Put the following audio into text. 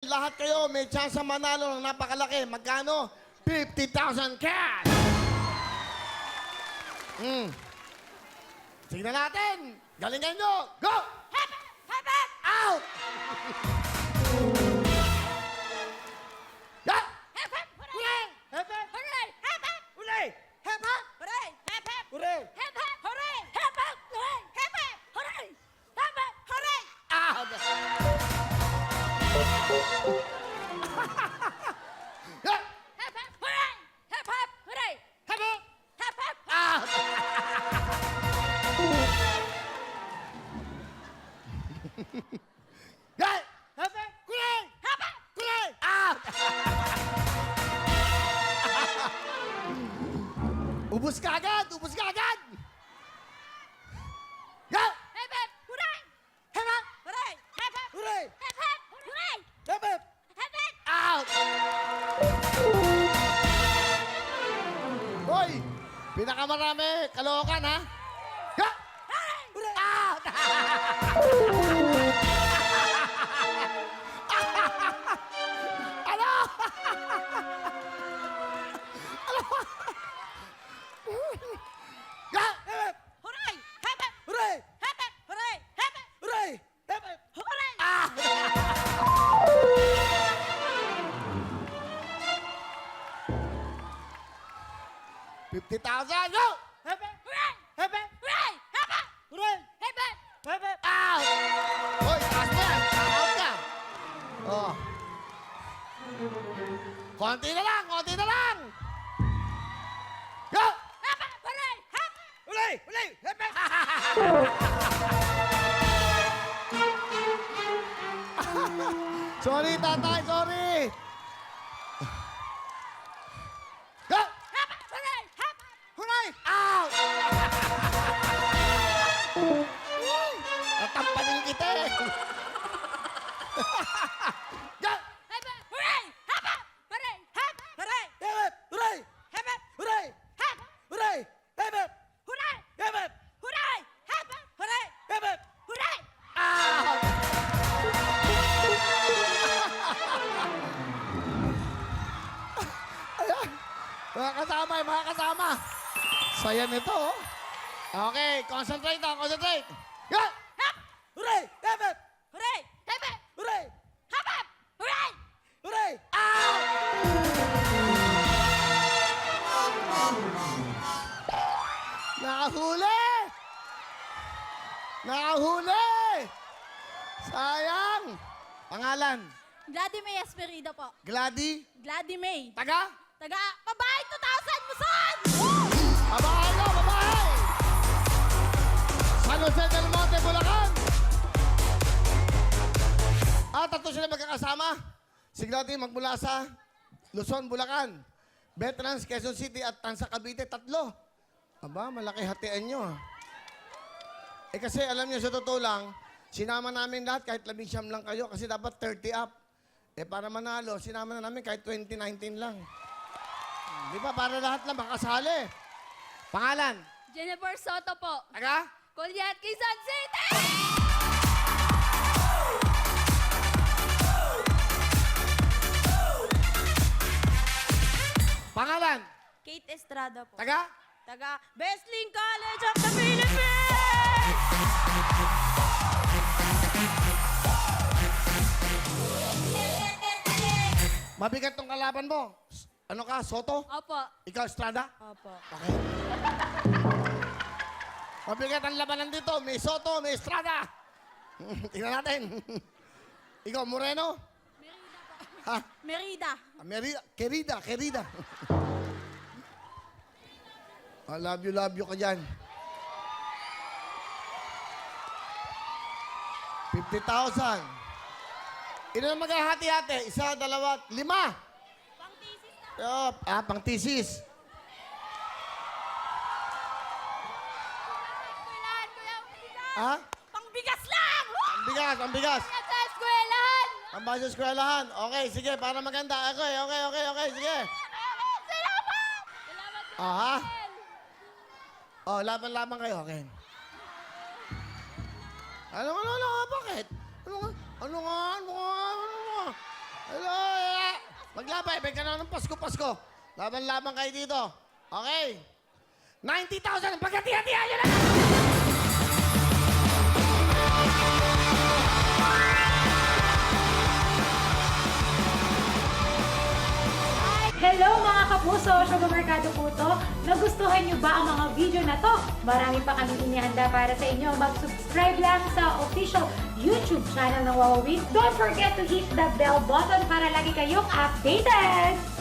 Lahat kayo may chance manalo ng napakalaki. Magkano? 50,000 cash! Tignan natin. Galingan nyo. Go! Hep! Hep! Hep! Out! Yeah! Hep! Hep! Hooray! Hep, hep! Hooray! Hep! Hep! Hooray! Hep, hep! Hooray! Hep! Hep! Hooray! Hep! Hep! Hooray! Hep! Hep! Hooray! Hep! Hep! Hooray! Hep! Hep! Hooray! Out! Yeah! Hep! Hep! Hooray! Hep! Hep! Hooray! Hep, hep! Hep! Hep! Out! Yeah! Hep, hep! Hooray! Hep! Hep! Hooray! Out! Ubus ka agad! Ubus ka agad! Yeah! Hep! Hep! Hooray! Hep, hep! Hooray! Hep! Hep! Hooray! Hep! Hep! Hooray! Hep, hep! Hep! Hep! Out! Hoy! Pinakamarami, Caloocan, ha? Yeah! Hooray! Out! Ano? Yeah! Hep, Hooray! Hep! Hep! hooray! Hep! Hep! Hooray! Hep! Hep! Hooray! Hep, hep! Hooray! Ah! $50,000, go! Hep, hep! Hooray! Hep, hep! Hooray! Hep! Hep! Hooray! Hep! Hep! Hep, hep! Out! Hoy, taas na yan. Out ka. Oh. Konti na lang, konti na lang. Go! Hep! Hep! Hooray! Hep! Hooray! Hooray! Hep, hep! Sorry, tatay, sorry. Go! Hep! Hooray! Hep! Hooray! Out! Natampanin kita eh. Go! Hep! Hep! Hooray! Hep! Hep! Hooray! Hep! Hooray! Hep, hooray! Hep! Hep! Hooray! Hep! Hooray! Hep, hep! Hooray! Hep, hep! Hooray! Hep! Hep! Hooray! Hep, hep! Hooray! Out! Ayan. Mga kasama, mga kasama. Saya nito, oh. Okay, concentrate na, concentrate. Go! Hep! Hooray! Hep, hep! Hooray! Hep! Hep! Hooray! Hep! Hep! Hooray! Hooray! Out! Nakahuli! Nakahuli! Sayang! Pangalan, Gladys May Esperida po. Glady, Gladys May. taga? Taga Babae 2,000 Muson! Babae na, babae! San Jose del Monte, Bulacan! Tatlo sila magkakasama. Si Glady magmula sa Luzon, Bulacan. Veterans, Quezon City at Tansa, Cavite, tatlo. Aba, malaki hatian nyo. Eh kasi alam niyo sa totoo lang, sinama namin lahat kahit 19 lang kayo kasi dapat 30 up. Eh para manalo, sinama na namin kahit 2019 lang. Di ba? Para lahat lang makasali. Pangalan? Jennifer Soto po. Taga? Colyat, Quezon City! Pangalan? Kate Estrada po. Taga? Taga Besling College of the Philippines! Mabigat tong kalaban mo. Ano ka? Soto? Opo. Ikaw, Estrada? Opo. Okay. Mabigat ang labanan dito. May Soto, may Estrada. Tingnan natin. Ikaw, Moreno? Ha? Merida. Merida. Querida. Love you ka dyan. 50,000. Ino na maghahati-hati? Isa, dalawa, 5. Pang thesis. Eskwelahan, kuya, bigas! Ha? Pangbigas lang! Ang bigas, ang bigas. Bigas sa eskwelahan! Ang bago sa eskwelahan. Okay, sige, para maganda. Okay, sige. Salamat! Salamat po, Ha? Mel. Oh, laban-laban kayo. Okay. Ano, bakit? Ano nga? Hello! Maglabay, may ka na ng Pasko. Laban-laban kayo dito. Okay? 90,000! Pagkati-hatihan nyo na! Hello mga kapuso! Sugar Mercado po to. Nagustuhan nyo ba ang mga video na to? Marami pa kaming inihanda para sa inyo. Mag-subscribe lang sa official YouTube channel ng Wawa Wings. Don't forget to hit the bell button para lagi kayong updated!